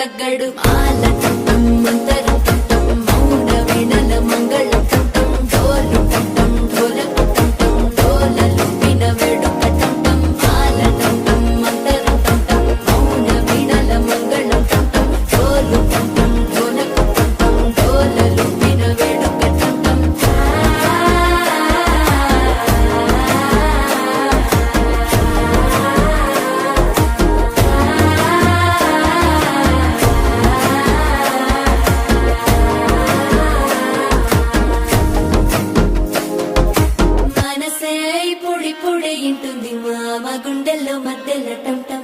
తగ్గడు మాల టం మంతరు టం మౌన వీణల మంగళ టం డోలు టం డోలకు టం డోలలు విన వేడుక టం మాల టం మంతరు టం మౌన వీణల మంగళ టం డోలు టం డోలకు టం డోలలు విన వేడుక టం మనసే పొడి పొడి ఇంటుంది మామ గుండెల్లో మధ్యలో టం టం